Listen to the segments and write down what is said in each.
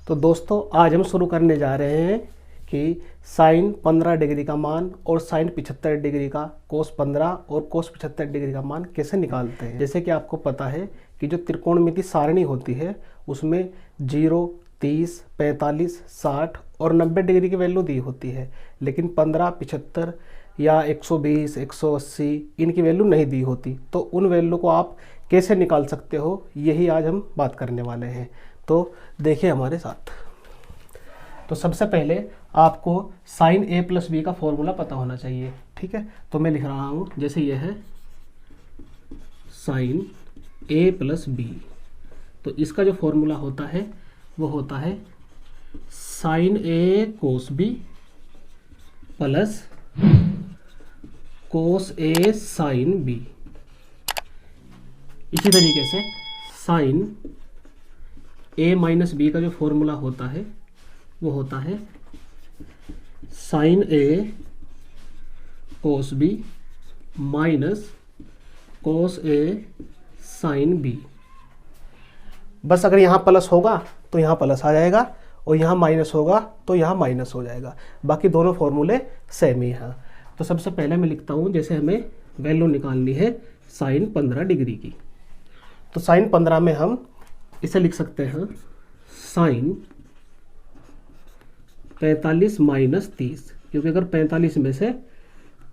तो दोस्तों आज हम शुरू करने जा रहे हैं कि साइन 15 डिग्री का मान और साइन 75 डिग्री का कोस 15 और कोस 75 डिग्री का मान कैसे निकालते हैं। जैसे कि आपको पता है कि जो त्रिकोणमिति सारणी होती है उसमें 0, 30, 45, 60 और 90 डिग्री की वैल्यू दी होती है, लेकिन 15, 75 या 120, 180 इनकी वैल्यू नहीं दी होती। तो उन वैल्यू को आप कैसे निकाल सकते हो, यही आज हम बात करने वाले हैं। तो देखिए हमारे साथ। तो सबसे पहले आपको साइन ए प्लस बी का फॉर्मूला पता होना चाहिए, ठीक है। तो मैं लिख रहा हूँ, जैसे ये है साइन ए प्लस बी, तो इसका जो फॉर्मूला होता है वो होता है साइन ए कोस बी प्लस कोस ए साइन बी। इसी तरीके से साइन ए माइनस बी का जो फॉर्मूला होता है वो होता है साइन ए कोस बी माइनस कोस ए साइन बी। बस अगर यहाँ प्लस होगा तो यहाँ प्लस आ जाएगा और यहाँ माइनस होगा तो यहाँ माइनस हो जाएगा, बाकी दोनों फॉर्मूले सेम ही हैं। तो सबसे पहले मैं लिखता हूँ, जैसे हमें वैल्यू निकालनी है साइन 15 डिग्री की, तो साइन 15 में हम इसे लिख सकते हैं साइन 45 माइनस 30, क्योंकि अगर 45 में से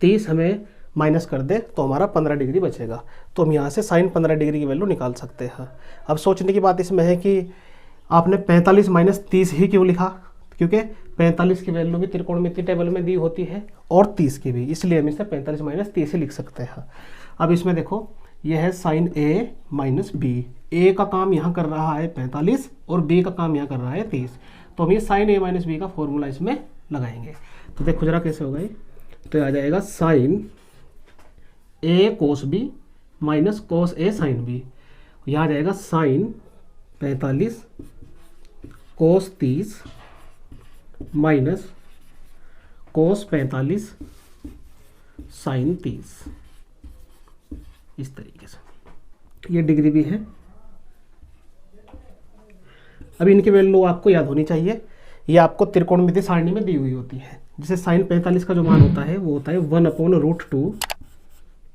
30 हमें माइनस कर दे तो हमारा 15 डिग्री बचेगा। तो हम यहाँ से साइन 15 डिग्री की वैल्यू निकाल सकते हैं। अब सोचने की बात इसमें है कि आपने 45 माइनस 30 ही क्यों लिखा, क्योंकि 45 की वैल्यू भी त्रिकोणमिति टेबल में दी होती है और 30 की भी, इसलिए हम इसे 45 माइनस 30 ही लिख सकते हैं। अब इसमें देखो, यह है साइन ए माइनस बी। ए का काम यहाँ कर रहा है 45 और बी का काम यहाँ कर रहा है 30, तो हम ये साइन ए माइनस बी का फॉर्मूला इसमें लगाएंगे। तो देखो जरा कैसे होगा ये, तो आ जाएगा साइन ए कोस बी माइनस कोस ए साइन बी। यहाँ आ जाएगा साइन 45 कोस 30 माइनस कोस 45 साइन 30। इस तरीके से ये डिग्री भी है। अब इनकी वैल्यू आपको याद होनी चाहिए, ये आपको त्रिकोणमिति सारणी में दी हुई होती है। जैसे साइन 45 का जो मान होता है वो होता है 1/√2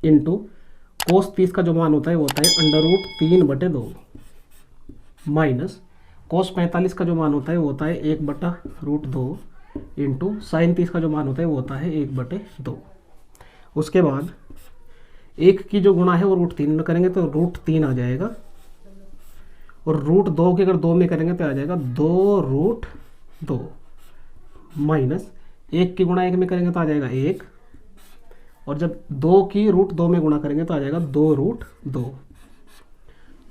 इंटू कोस 30 का जो मान होता है वो होता है √3/2 माइनस कोस 45 का जो मान होता है वो होता है 1/√2 इंटू साइन 30 का जो मान होता है वो होता है 1/2। उसके बाद एक की जो गुणा है वो √3 में करेंगे तो √3 आ जाएगा, और √2 की अगर 2 में करेंगे तो आ जाएगा 2√2 माइनस 1 की गुणा 1 में करेंगे तो आ जाएगा 1, और जब 2 की √2 में गुणा करेंगे तो आ जाएगा 2√2।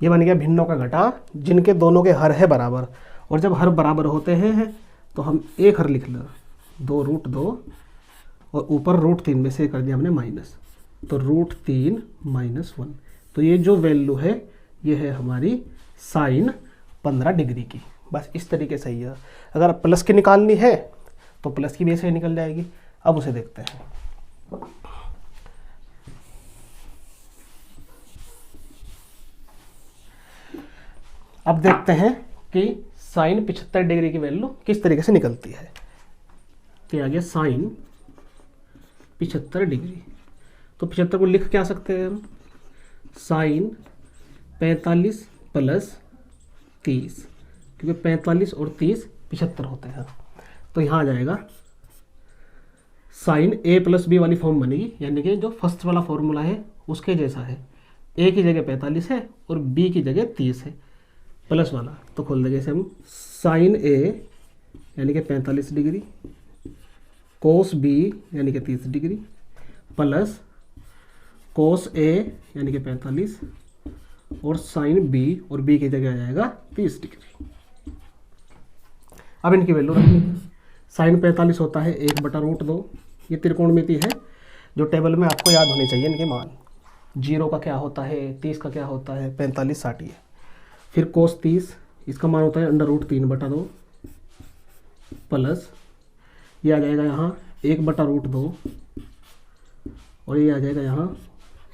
ये बन गया भिन्नों का घटा जिनके दोनों के हर है बराबर, और जब हर बराबर होते हैं तो हम एक हर लिख लें 2√2 और ऊपर √3 में से कर दिया हमने माइनस, तो √3 - 1। तो ये जो वैल्यू है ये है हमारी साइन 15 डिग्री की। बस इस तरीके से ही है। अगर प्लस की निकालनी है तो प्लस की भी ऐसे ही निकल जाएगी। अब उसे देखते हैं। अब देखते हैं कि साइन 75 डिग्री की वैल्यू किस तरीके से निकलती है। तो आ गया साइन 75 डिग्री, तो 75 को लिख क्या सकते हैं हम, साइन 45 प्लस 30, क्योंकि 45 और 30 75 होते हैं। तो यहाँ आ जाएगा साइन ए प्लस बी वाली फॉर्म बनेगी, यानी कि जो फर्स्ट वाला फॉर्मूला है उसके जैसा है। ए की जगह 45 है और बी की जगह 30 है, प्लस वाला। तो खोल देंगे इसे हम, साइन ए यानी कि 45 डिग्री कोस बी यानी कि 30 डिग्री प्लस कोस ए यानी कि 45 और साइन बी, और बी की जगह आ जाएगा 30 डिग्री। अब इनकी वैल्यू रखनी है। साइन 45 होता है 1/√2। ये त्रिकोणमिति है जो टेबल में आपको याद होने चाहिए इनके मान। 0 का क्या होता है, 30 का क्या होता है, 45, 60 है। फिर कोस 30 इसका मान होता है √3/2 प्लस ये आ जाएगा यहाँ 1/√2 और ये आ जाएगा यहाँ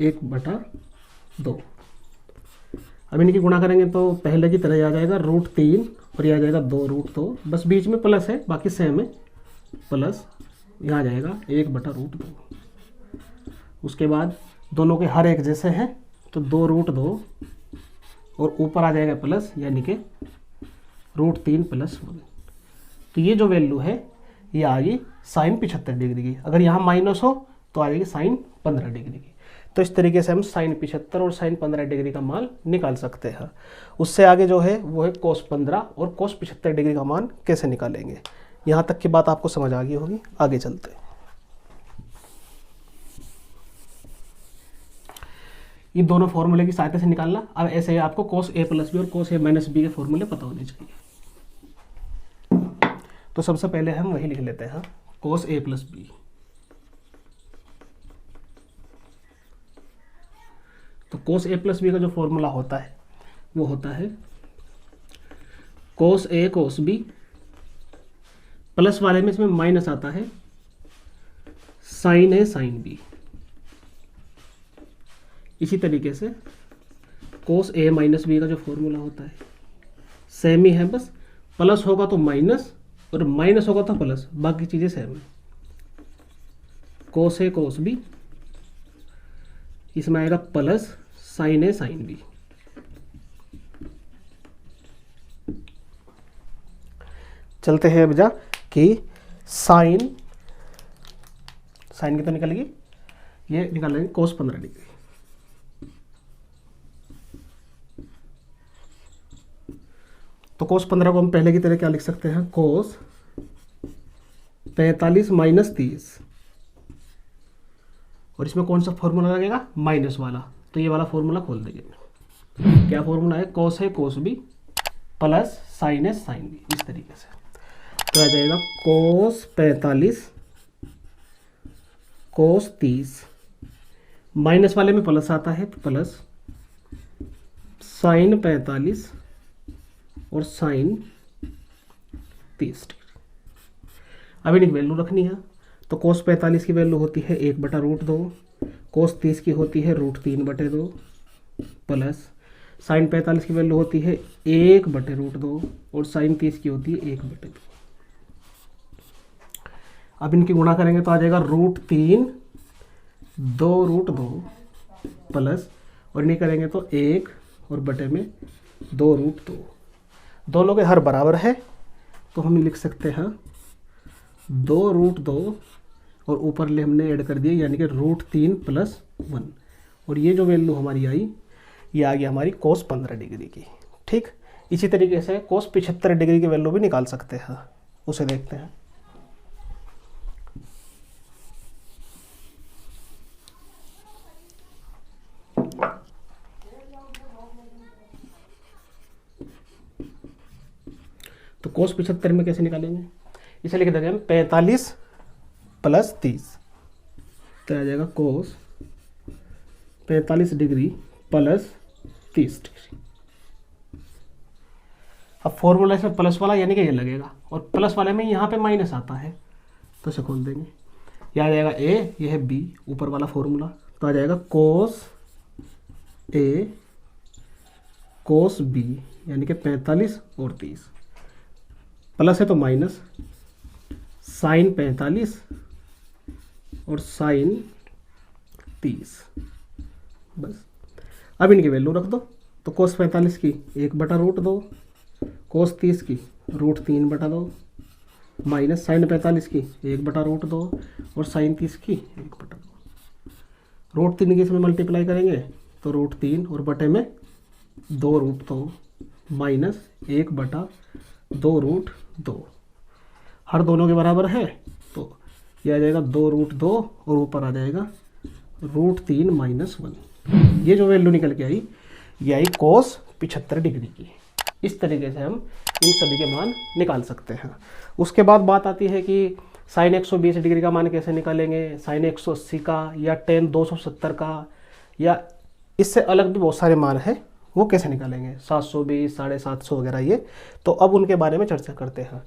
1/2। अब इनकी गुणा करेंगे तो पहले की तरह आ जाएगा √3 और ये आ जाएगा 2√2, बस बीच में प्लस है बाकी सेम है, प्लस यहाँ आ जाएगा 1/√2। उसके बाद दोनों के हर एक जैसे हैं तो 2√2 और ऊपर आ जाएगा प्लस, यानी कि √3 + 1। तो ये जो वैल्यू है ये आ गई साइन 75 डिग्री की। अगर यहाँ माइनस हो तो आ जाएगी साइन 15 डिग्री की। तो इस तरीके से हम साइन 75 और साइन 15 डिग्री का मान निकाल सकते हैं। उससे आगे जो है वो है cos 15 और cos 75 डिग्री का मान कैसे निकालेंगे। यहाँ तक की बात आपको समझ आ गई होगी, आगे चलते हैं। ये दोनों फॉर्मूले की सहायता से निकालना। अब ऐसे ही आपको cos A + B और cos A - B के फॉर्मूले पता होने चाहिए। तो सबसे पहले हम वही लिख लेते हैं, cos A + B। तो cos A + B का जो फॉर्मूला होता है वो होता है cos A cos B, plus वाले में इसमें माइनस आता है sin A sin B। इसी तरीके से cos A - B का जो फॉर्मूला होता है सेम ही है, बस प्लस होगा तो माइनस और माइनस होगा तो प्लस, बाकी चीज़ें सेम है। cos A cos B, इसमें आएगा plus sin A sin B। चलते हैं अब जा कि साइन की तो निकलेगी, ये निकालेंगे cos 15 डिग्री। तो cos 15 को हम पहले की तरह क्या लिख सकते हैं, cos 45 - 30, और इसमें कौन सा फॉर्मूला लगेगा, माइनस वाला। तो ये वाला फॉर्मूला खोल देंगे। क्या फॉर्मूला है, cos A cos B plus sin A sin B, इस तरीके से। तो आ जाएगा cos 45 cos 30, माइनस वाले में प्लस आता है तो प्लस sin 45 और sin 30 डिग्री। अब इनकी वैल्यू रखनी है। तो cos 45 की वैल्यू होती है 1/√2, cos 30 की होती है √3/2, प्लस sin 45 की वैल्यू होती है 1/√2 और sin 30 की होती है 1/2। अब इनकी गुणा करेंगे तो आ जाएगा √3 2√2 प्लस, और इन्हें करेंगे तो 1 और बटे में 2√2। दोनों के हर बराबर है तो हम लिख सकते हैं 2√2 और ऊपर ले हमने ऐड कर दिया, यानी कि √3 + 1। और ये जो वैल्यू हमारी आई ये आ गई हमारी cos 15 डिग्री की। ठीक, इसी तरीके से cos 75 डिग्री की वैल्यू भी निकाल सकते हैं, उसे देखते हैं। तो cos 75 में कैसे निकालेंगे, इसे लिख देंगे हम 45 + 30। तो आ जाएगा cos 45 डिग्री + 30 डिग्री। अब फॉर्मूला इसमें प्लस वाला यानी कि ये लगेगा, और प्लस वाले में यहाँ पे माइनस आता है तो इसे खोल देंगे। यह आ जाएगा A, ये है B, ऊपर वाला फॉर्मूला। तो आ जाएगा cos A cos B, यानी कि 45 और 30, प्लस है तो माइनस sin 45 और sin 30, बस। अब इनकी वैल्यू रख दो। तो cos 45 की 1/√2, cos 30 की √3/2, माइनस sin 45 की 1/√2 और sin 30 की 1/2। √3 की इसमें मल्टीप्लाई करेंगे तो √3 और बटे में 2√2 माइनस 1/2√2। हर दोनों के बराबर है तो ये आ जाएगा 2√2 और ऊपर आ जाएगा √3 - 1। ये जो वैल्यू निकल के आई ये आई cos 75 डिग्री की। इस तरीके से हम इन सभी के मान निकाल सकते हैं। उसके बाद बात आती है कि sin 120 डिग्री का मान कैसे निकालेंगे, sin 180 का, या tan 270 का, या इससे अलग भी बहुत सारे मान हैं, वो कैसे निकालेंगे, 720, 750 वगैरह ये। तो अब उनके बारे में चर्चा करते हैं।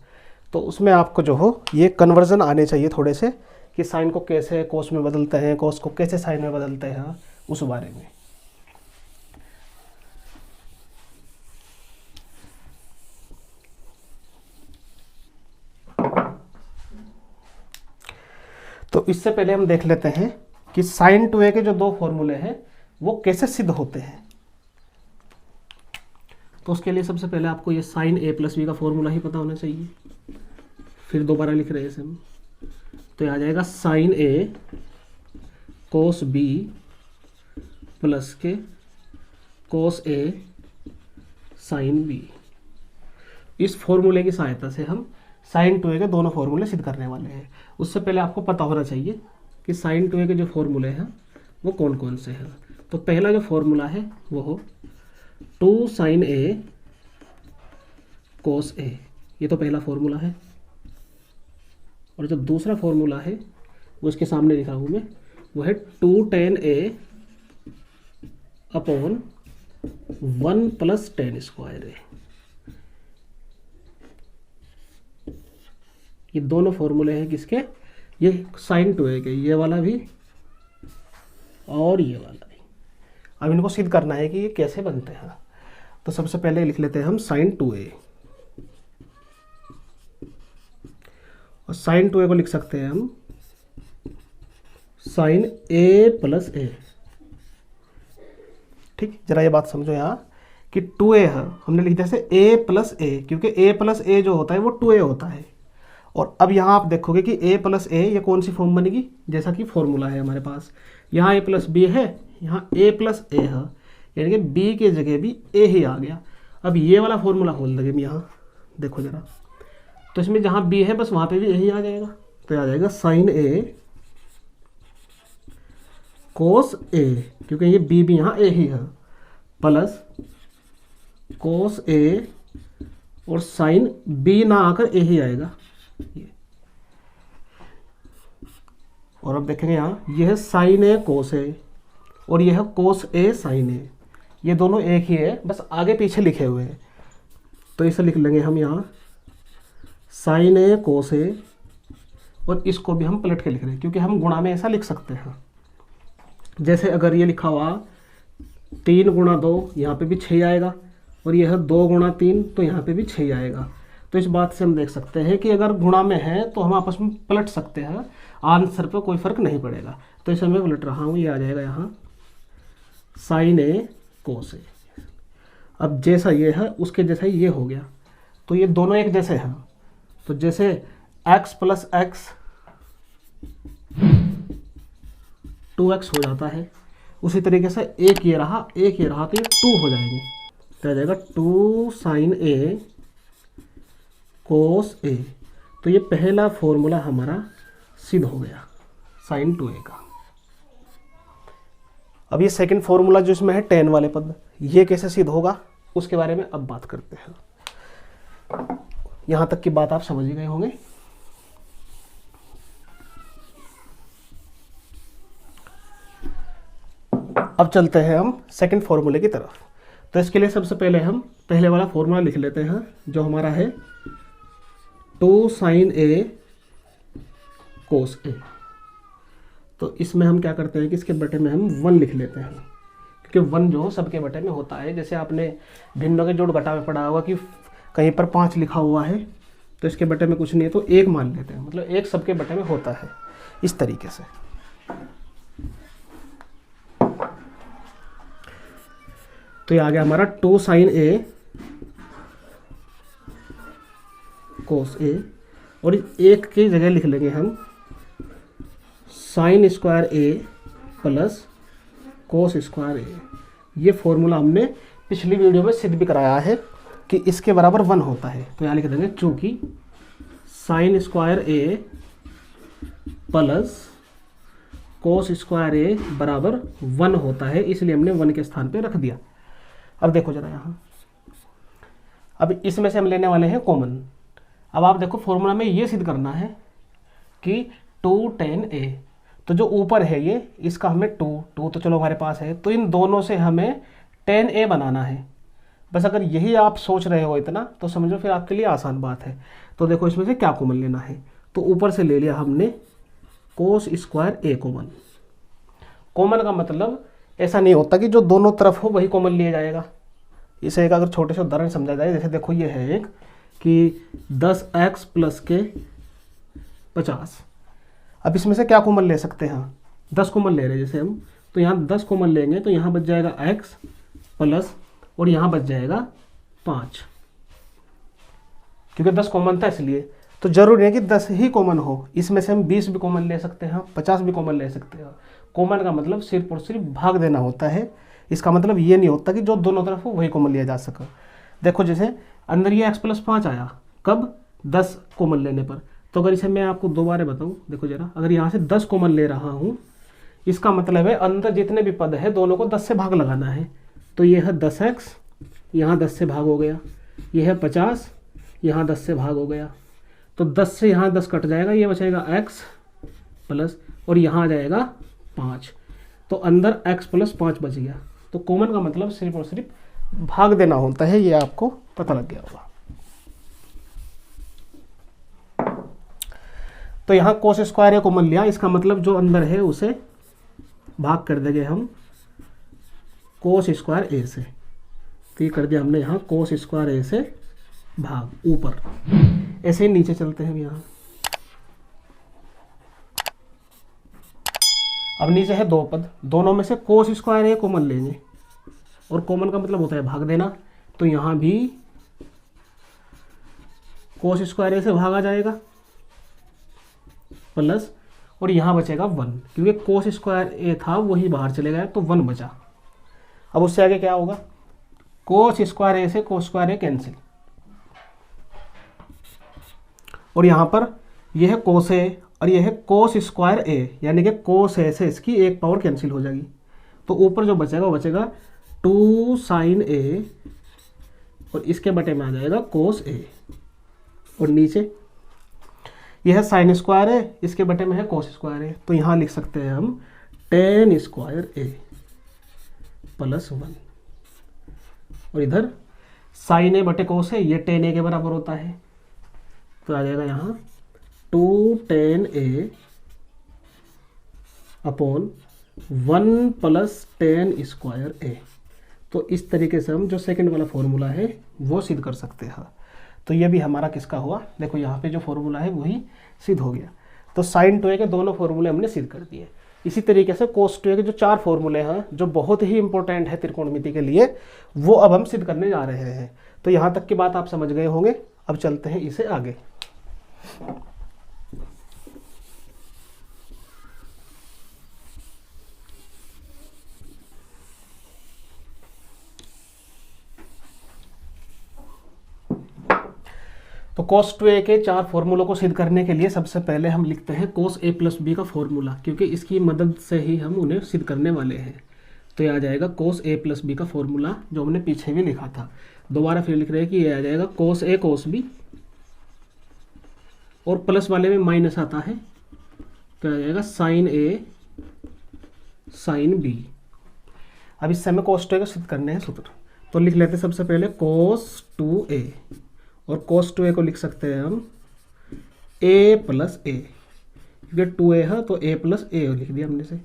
तो उसमें आपको जो हो ये कन्वर्जन आने चाहिए थोड़े से, कि साइन को कैसे कोस में बदलते हैं, कोस को कैसे साइन में बदलते हैं, उस बारे में। इससे पहले हम देख लेते हैं कि साइन 2a के जो दो फॉर्मूले हैं वो कैसे सिद्ध होते हैं। तो उसके लिए सबसे पहले आपको ये साइन a प्लस बी का फॉर्मूला ही पता होना चाहिए। फिर दोबारा लिख रहे हैं इसे हम, तो ये आ जाएगा sine a cos b plus के कोस a साइन b। इस फॉर्मूले की सहायता से हम साइन 2a के दोनों फॉर्मूले सिद्ध करने वाले हैं। उससे पहले आपको पता होना चाहिए कि साइन 2a के जो फॉर्मूले हैं वो कौन कौन से हैं। तो पहला जो फॉर्मूला है वो हो 2 साइन a कोस a, ये तो पहला फॉर्मूला है। और जो दूसरा फॉर्मूला है वो इसके सामने लिखा हूँ मैं, वो है 2 tan a upon 1 plus tan square a। ये दोनों फॉर्मूले हैं किसके, ये साइन 2a के, ये वाला भी और ये वाला भी। अब इनको सिद्ध करना है कि ये कैसे बनते हैं। तो सबसे पहले लिख लेते हैं हम साइन 2a, और साइन 2a को लिख सकते हैं हम साइन a प्लस a। ठीक, जरा ये बात समझो यहाँ कि 2a है, हमने लिख दिया जैसे a प्लस a, क्योंकि a प्लस a जो होता है वो 2a होता है। और अब यहाँ आप देखोगे कि a प्लस a ये कौन सी फॉर्म बनेगी, जैसा कि फॉर्मूला है हमारे पास, यहाँ a प्लस b है, यहाँ a प्लस a है, यानी कि b के जगह भी a ही आ गया। अब ये वाला फॉर्मूला खोल देंगे यहाँ, देखो जरा, तो इसमें जहाँ b है बस वहाँ पे भी a ही आ जाएगा। तो आ जाएगा साइन a कोस a, क्योंकि ये b भी यहाँ a ही है, प्लस कोस a और साइन b ना आकर a ही आएगा। और अब देखेंगे यहाँ, यह है साइन ए कोस ए और यह है कोस ए साइन ए, ये दोनों एक ही है, बस आगे पीछे लिखे हुए हैं। तो इसे लिख लेंगे हम यहाँ साइन ए कोस ए, और इसको भी हम पलट के लिख रहे हैं क्योंकि हम गुणा में ऐसा लिख सकते हैं। जैसे अगर ये लिखा हुआ 3 गुणा 2, यहाँ पे भी 6 आएगा, और यह है 2 गुणा 3, तो यहाँ पे भी 6 आएगा। तो इस बात से हम देख सकते हैं कि अगर गुणा में है तो हम आपस में पलट सकते हैं, आंसर पर कोई फर्क नहीं पड़ेगा। तो इसे मैं पलट रहा हूँ, ये आ जाएगा यहाँ साइन ए कोस ए। अब जैसा ये है उसके जैसा ये हो गया, तो ये दोनों एक जैसे हैं। तो जैसे x प्लस एक्स 2x हो जाता है, उसी तरीके से एक ये रहा तो ये 2 हो जाएंगे। तो आ जाएगा 2 साइन ए कोस ए। तो ये पहला फॉर्मूला हमारा सिद्ध हो गया साइन 2a का। अब ये सेकंड फॉर्मूला जो इसमें है tan वाले पद, ये कैसे सिद्ध होगा उसके बारे में अब बात करते हैं। यहां तक की बात आप समझ ही गए होंगे। अब चलते हैं हम सेकंड फॉर्मूले की तरफ। तो इसके लिए सबसे पहले हम पहले वाला फॉर्मूला लिख लेते हैं, जो हमारा है 2 साइन ए कोस ए। तो इसमें हम क्या करते हैं कि इसके बटे में हम 1 लिख लेते हैं, क्योंकि 1 जो सबके बटे में होता है। जैसे आपने भिन्नों के जोड़ घटा में पढ़ा होगा कि कहीं पर 5 लिखा हुआ है तो इसके बटे में कुछ नहीं है तो 1 मान लेते हैं, मतलब 1 सबके बटे में होता है, इस तरीके से। तो ये आ गया हमारा 2 साइन ए कोस ए, और 1 की जगह लिख लेंगे हम साइन स्क्वायर ए प्लस कोस स्क्वायर ए। ये फॉर्मूला हमने पिछली वीडियो में सिद्ध भी कराया है कि इसके बराबर 1 होता है। तो यहाँ लिख देंगे चूंकि साइन स्क्वायर ए प्लस कोस स्क्वायर ए बराबर 1 होता है, इसलिए हमने 1 के स्थान पे रख दिया। अब देखो जरा यहाँ, अब इसमें से हम लेने वाले हैं कॉमन। अब आप देखो फॉर्मूला में ये सिद्ध करना है कि 2 tan a, तो जो ऊपर है ये, इसका हमें 2 तो चलो हमारे पास है, तो इन दोनों से हमें tan a बनाना है। बस अगर यही आप सोच रहे हो इतना तो समझो फिर आपके लिए आसान बात है। तो देखो इसमें से क्या कॉमन लेना है, तो ऊपर से ले लिया हमने कोस स्क्वायर ए कॉमन। कॉमन का मतलब ऐसा नहीं होता कि जो दोनों तरफ हो वही कॉमन लिया जाएगा। इसे एक अगर छोटे से उदाहरण समझा जाए, जैसे देखो ये है एक कि 10x प्लस के 50। अब इसमें से क्या कॉमन ले सकते हैं, 10 कॉमन ले रहे हैं जैसे हम, तो यहाँ 10 कॉमन लेंगे तो यहाँ बच जाएगा x प्लस और यहाँ बच जाएगा 5, क्योंकि 10 कॉमन था इसलिए। तो जरूरी है कि 10 ही कॉमन हो, इसमें से हम 20 भी कॉमन ले सकते हैं, 50 भी कॉमन ले सकते हैं। कॉमन का मतलब सिर्फ और सिर्फ भाग देना होता है, इसका मतलब ये नहीं होता कि जो दोनों तरफ हो वही कॉमन लिया जा सके। देखो जैसे अंदर ये x प्लस 5 आया, कब, 10 कॉमन लेने पर। तो अगर इसे मैं आपको दोबारा बताऊं, देखो जरा, अगर यहाँ से 10 कॉमन ले रहा हूँ, इसका मतलब है अंदर जितने भी पद है दोनों को 10 से भाग लगाना है। तो ये है 10x, यहाँ 10 से भाग हो गया, ये है 50, यहाँ 10 से भाग हो गया, तो 10 से यहाँ 10 कट जाएगा, ये बचेगा x प्लस और यहाँ आ जाएगा 5, तो अंदर x प्लस 5 बच गया। तो कॉमन का मतलब सिर्फ और सिर्फ भाग देना होता है, ये आपको पता लग गया होगा। तो यहाँ कोस स्क्वायर ए कॉमन लिया, इसका मतलब जो अंदर है उसे भाग कर देंगे हम कोस स्क्वायर ए से। तो ये कर दिया हमने यहाँ कोस स्क्वायर ए से भाग ऊपर। ऐसे ही नीचे चलते हैं यहाँ। अब नीचे है 2 पद, दोनों में से कोस स्क्वायर ए कॉमन लेंगे और कॉमन का मतलब होता है भाग देना। तो यहाँ भी कोस स्क्वायर ए से भागा जाएगा प्लस और यहाँ बचेगा 1, क्योंकि कोस स्क्वायर ए था वही बाहर चले गया तो 1 बचा। अब उससे आगे क्या होगा, कोस स्क्वायर ए से कोस स्क्वायर ए कैंसिल, और यहाँ पर यह है कोस ए और यह है कोस स्क्वायर ए, यानी कि कोस ए से इसकी एक पावर कैंसिल हो जाएगी। तो ऊपर जो बचेगा वो बचेगा 2 साइन ए और इसके बटे में आ जाएगा कोस ए, और नीचे यह है साइन स्क्वायर ए, इसके बटे में है कोस स्क्वायर ए। तो यहाँ लिख सकते हैं हम टेन स्क्वायर ए प्लस 1, और इधर साइन ए बटे कोस है, ये टेन ए के बराबर होता है। तो आ जाएगा यहाँ 2 टेन ए अपॉन 1 प्लस टेन स्क्वायर ए। तो इस तरीके से हम जो सेकंड वाला फॉर्मूला है वो सिद्ध कर सकते हैं। तो ये भी हमारा किसका हुआ, देखो यहाँ पे जो फॉर्मूला है वही सिद्ध हो गया। तो साइन 2a के दोनों फॉर्मूले हमने सिद्ध कर दिए। इसी तरीके से कोस 2a के जो 4 फॉर्मूले हैं जो बहुत ही इंपॉर्टेंट है त्रिकोणमिति के लिए, वो अब हम सिद्ध करने जा रहे हैं। तो यहाँ तक की बात आप समझ गए होंगे। अब चलते हैं इसे आगे। तो कोस 2a के 4 फॉर्मूलों को सिद्ध करने के लिए सबसे पहले हम लिखते हैं कोस a प्लस बी का फॉर्मूला, क्योंकि इसकी मदद से ही हम उन्हें सिद्ध करने वाले हैं। तो ये आ जाएगा कोस a प्लस बी का फॉर्मूला, जो हमने पीछे भी लिखा था। दोबारा फिर लिख रहे हैं कि ये आ जाएगा कोस a कोस b, और प्लस वाले में माइनस आता है तो आ जाएगा साइन a साइन b। अब इससे हमें कोस 2a को सिद्ध करने हैं सूत्र। तो लिख लेते हैं सबसे पहले कोस 2a, और कोस 2a को लिख सकते हैं हम a प्लस ए, क्योंकि 2a है तो a प्लस ए लिख दिया हमने से।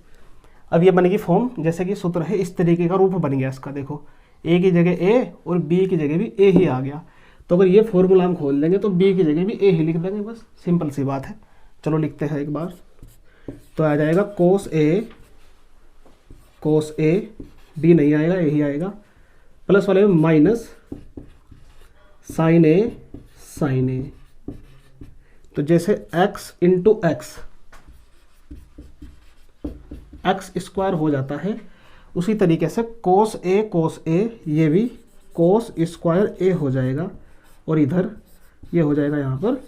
अब ये बनेगी फॉर्म, जैसे कि सूत्र है इस तरीके का रूप बन गया इसका। देखो a की जगह a और b की जगह भी a ही आ गया। तो अगर ये फॉर्मूला हम खोल देंगे तो b की जगह भी a ही लिख देंगे, बस सिंपल सी बात है। चलो लिखते हैं एक बार। तो आ जाएगा कोस a b नहीं आएगा, a ही आएगा, प्लस वाले में माइनस साइन ए साइन ए। तो जैसे x इंटू एक्स स्क्वायर हो जाता है, उसी तरीके से कोस ए ये भी कोस स्क्वायर ए हो जाएगा, और इधर ये हो जाएगा यहाँ पर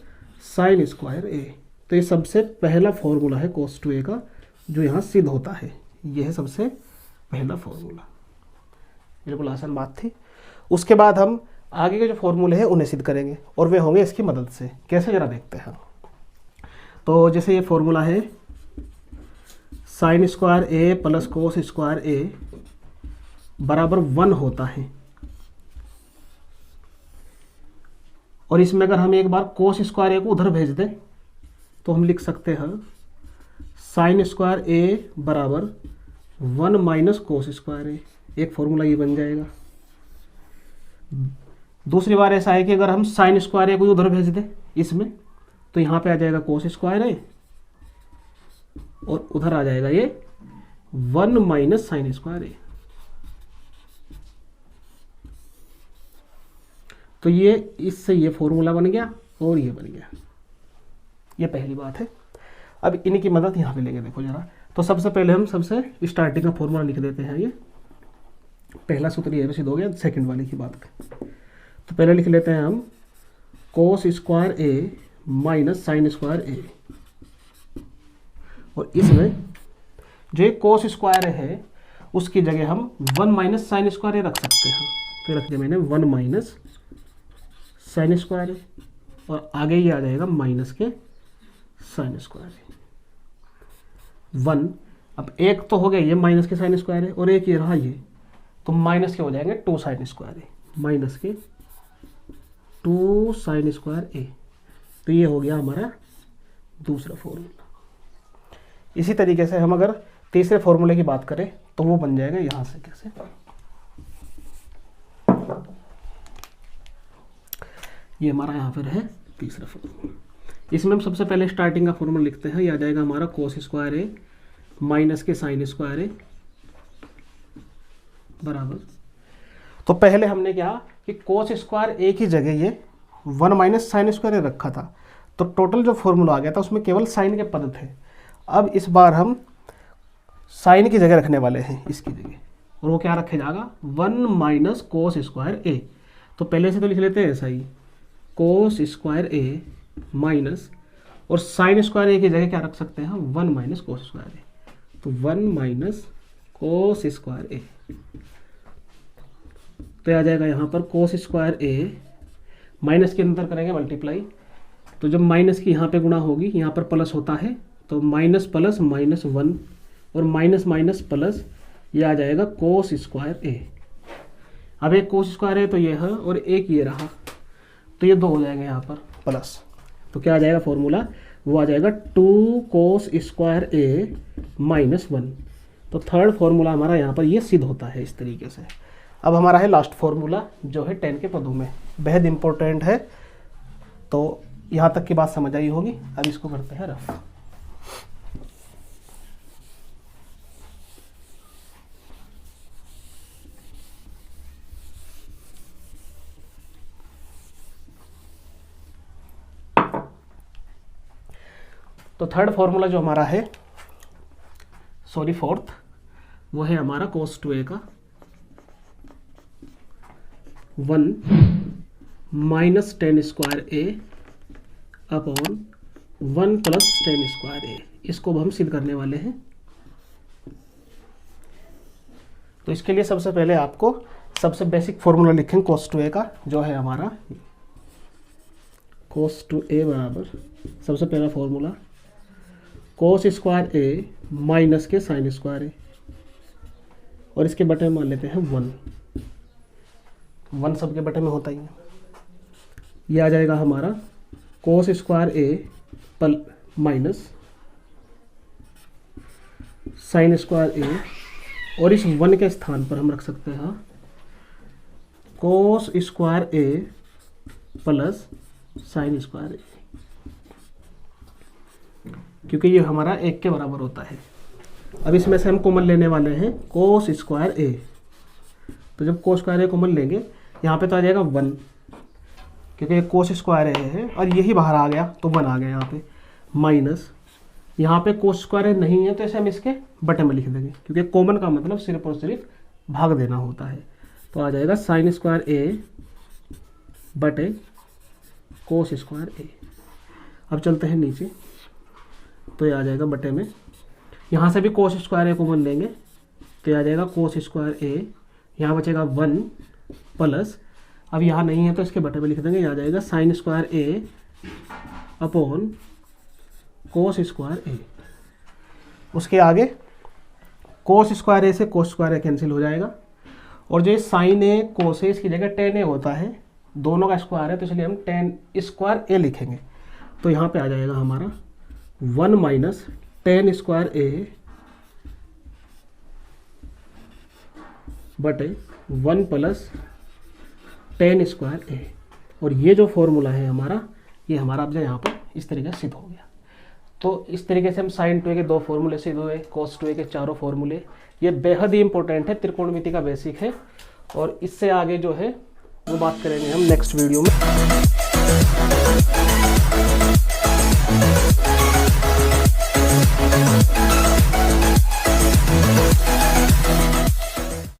साइन स्क्वायर ए। तो ये सबसे पहला फॉर्मूला है कोस 2a का जो यहाँ सिद्ध होता है। ये है सबसे पहला फॉर्मूला, बिल्कुल आसान बात थी। उसके बाद हम आगे के जो फॉर्मूले हैं उन्हें सिद्ध करेंगे, और वे होंगे इसकी मदद से। कैसे जरा देखते हैं। तो जैसे ये फॉर्मूला है साइन स्क्वायर ए प्लस कोस स्क्वायर ए बराबर 1 होता है, और इसमें अगर हम एक बार कोस स्क्वायर ए को उधर भेज दें तो हम लिख सकते हैं साइन स्क्वायर ए बराबर 1 माइनस कोस स्क्वायर ए। एक फॉर्मूला ये बन जाएगा। दूसरी बार ऐसा है कि अगर हम साइन स्क्वायर ए को उधर भेज दें इसमें, तो यहाँ पे आ जाएगा कोस स्क्वायर ए और उधर आ जाएगा ये 1 माइनस साइन स्क्वायर ए। तो ये इससे ये फॉर्मूला बन गया और ये बन गया। ये पहली बात है। अब इनकी मदद यहाँ पे लेंगे, देखो जरा। तो सबसे पहले हम सबसे स्टार्टिंग का फॉर्मूला लिख देते हैं। ये पहला सूत्र ये सिद्ध हो गया। सेकंड वाले की बात तो पहले लिख लेते हैं हम कोस स्क्वायर ए माइनस साइन स्क्वायर ए, और इसमें जो ये कोस स्क्वायर है उसकी जगह हम 1 माइनस साइन स्क्वायर ए रख सकते हैं। तो रख दिया मैंने 1 माइनस साइन स्क्वायर ए, और आगे ये आ जाएगा माइनस के साइन स्क्वायर ए 1। अब एक तो हो गया ये माइनस के साइन स्क्वायर है, और एक ये रहा ये, तो माइनस के हो जाएंगे 2 साइन स्क्वायर ए, माइनस के 2 साइन स्क्वायर ए। तो ये हो गया हमारा दूसरा फॉर्मूला। इसी तरीके से हम अगर तीसरे फॉर्मूले की बात करें तो वो बन जाएगा यहां से। कैसे? ये हमारा यहाँ पर है तीसरा फॉर्मूला। इसमें हम सबसे पहले स्टार्टिंग का फॉर्मूला लिखते हैं। ये आ जाएगा हमारा कोस स्क्वायर ए माइनस के साइन स्क्वायर ए बराबर। तो पहले हमने क्या कि कोस स्क्वायर ए की जगह ये 1 माइनस साइन स्क्वायर ए रखा था, तो टोटल जो फॉर्मूला आ गया था उसमें केवल साइन के पद थे। अब इस बार हम साइन की जगह रखने वाले हैं इसकी जगह, और वो क्या रखे जाएगा 1 माइनस कोस स्क्वायर ए। तो पहले से तो लिख लेते हैं ऐसा ही, कोस स्क्वायर ए माइनस, और साइन स्क्वायर ए की जगह क्या रख सकते हैं हम 1 माइनस कोस स्क्वायर ए। तो 1 माइनस कोस स्क्वायर ए, तो आ जाएगा यहाँ पर कोस स्क्वायर ए, माइनस के अंदर करेंगे मल्टीप्लाई, तो जब माइनस की यहाँ पे गुणा होगी यहाँ पर प्लस होता है, तो माइनस प्लस माइनस 1, और माइनस माइनस प्लस, ये आ जाएगा कोस स्क्वायर ए। अब एक कोस स्क्वायर है तो ये है, और एक ये रहा, तो ये 2 हो जाएंगे यहाँ पर प्लस। तो क्या आ जाएगा फॉर्मूला, वो आ जाएगा 2 कोस स्क्वायर ए माइनस 1। तो थर्ड फॉर्मूला हमारा यहाँ पर ये सिद्ध होता है इस तरीके से। अब हमारा है लास्ट फॉर्मूला जो है 10 के पदों में, बेहद इंपॉर्टेंट है। तो यहाँ तक की बात समझ आई होगी। अब इसको करते हैं रफ। तो थर्ड फॉर्मूला जो हमारा है, सॉरी फोर्थ, वो है हमारा cos 2a का 1 माइनस टेन स्क्वायर ए अपॉन 1 प्लस टेन स्क्वायर ए। इसको हम सिद्ध करने वाले हैं। तो इसके लिए सबसे पहले आपको सबसे बेसिक फॉर्मूला लिखेंगे cos 2a का, जो है हमारा cos 2a बराबर, सबसे पहला फॉर्मूला कोस स्क्वायर ए माइनस के साइन स्क्वायर ए, और इसके बटे में मान लेते हैं 1 सबके बटे में होता ही है। ये आ जाएगा हमारा कोस स्क्वायर ए पल माइनस साइन स्क्वायर ए, और इस 1 के स्थान पर हम रख सकते हैं कोस स्क्वायर ए प्लस साइन स्क्वायर ए, क्योंकि ये हमारा 1 के बराबर होता है। अब इसमें से हम कॉमन लेने वाले हैं कोस स्क्वायर ए। तो जब कोस स्क्वायर ए कॉमन लेंगे यहाँ पे तो आ जाएगा 1, क्योंकि कोस स्क्वायर ए है और यही बाहर आ गया तो 1 आ गया यहाँ पे, माइनस यहाँ पे कोस स्क्वायर ए नहीं है तो ऐसे हम इसके बटे में लिख देंगे, क्योंकि कॉमन का मतलब सिर्फ और सिर्फ भाग देना होता है। तो आ जाएगा साइन स्क्वायर ए बटे कोस स्क्वायर ए। अब चलते हैं नीचे, तो ये आ जाएगा बटे में, यहाँ से भी कोस स्क्वायर ए कॉमन लेंगे तो ये आ जाएगा कोस स्क्वायर ए, यहाँ बचेगा 1 प्लस, अब यहाँ नहीं है तो इसके बटे में लिख देंगे, ये आ जाएगा साइन स्क्वायर ए अपॉन कोस स्क्वायर ए। उसके आगे कोस स्क्वायर ए से कोस स्क्वायर ए कैंसिल हो जाएगा, और जो साइन ए कोस ए इसकी जगह टेन ए होता है, दोनों का स्क्वायर है तो इसलिए हम टेन स्क्वायर ए लिखेंगे। तो यहाँ पे आ जाएगा हमारा 1 माइनस टेन स्क्वायर ए बटे 1 प्लस टेन स्क्वायर ए, और ये जो फॉर्मूला है हमारा, ये हमारा अब जो यहाँ पर इस तरीके से सिद्ध हो गया। तो इस तरीके से हम साइन 2a के 2 फॉर्मूले से हुए, cos 2a के चारों फॉर्मूले, ये बेहद ही इंपॉर्टेंट है, त्रिकोणमिति का बेसिक है। और इससे आगे जो है वो बात करेंगे हम नेक्स्ट वीडियो में।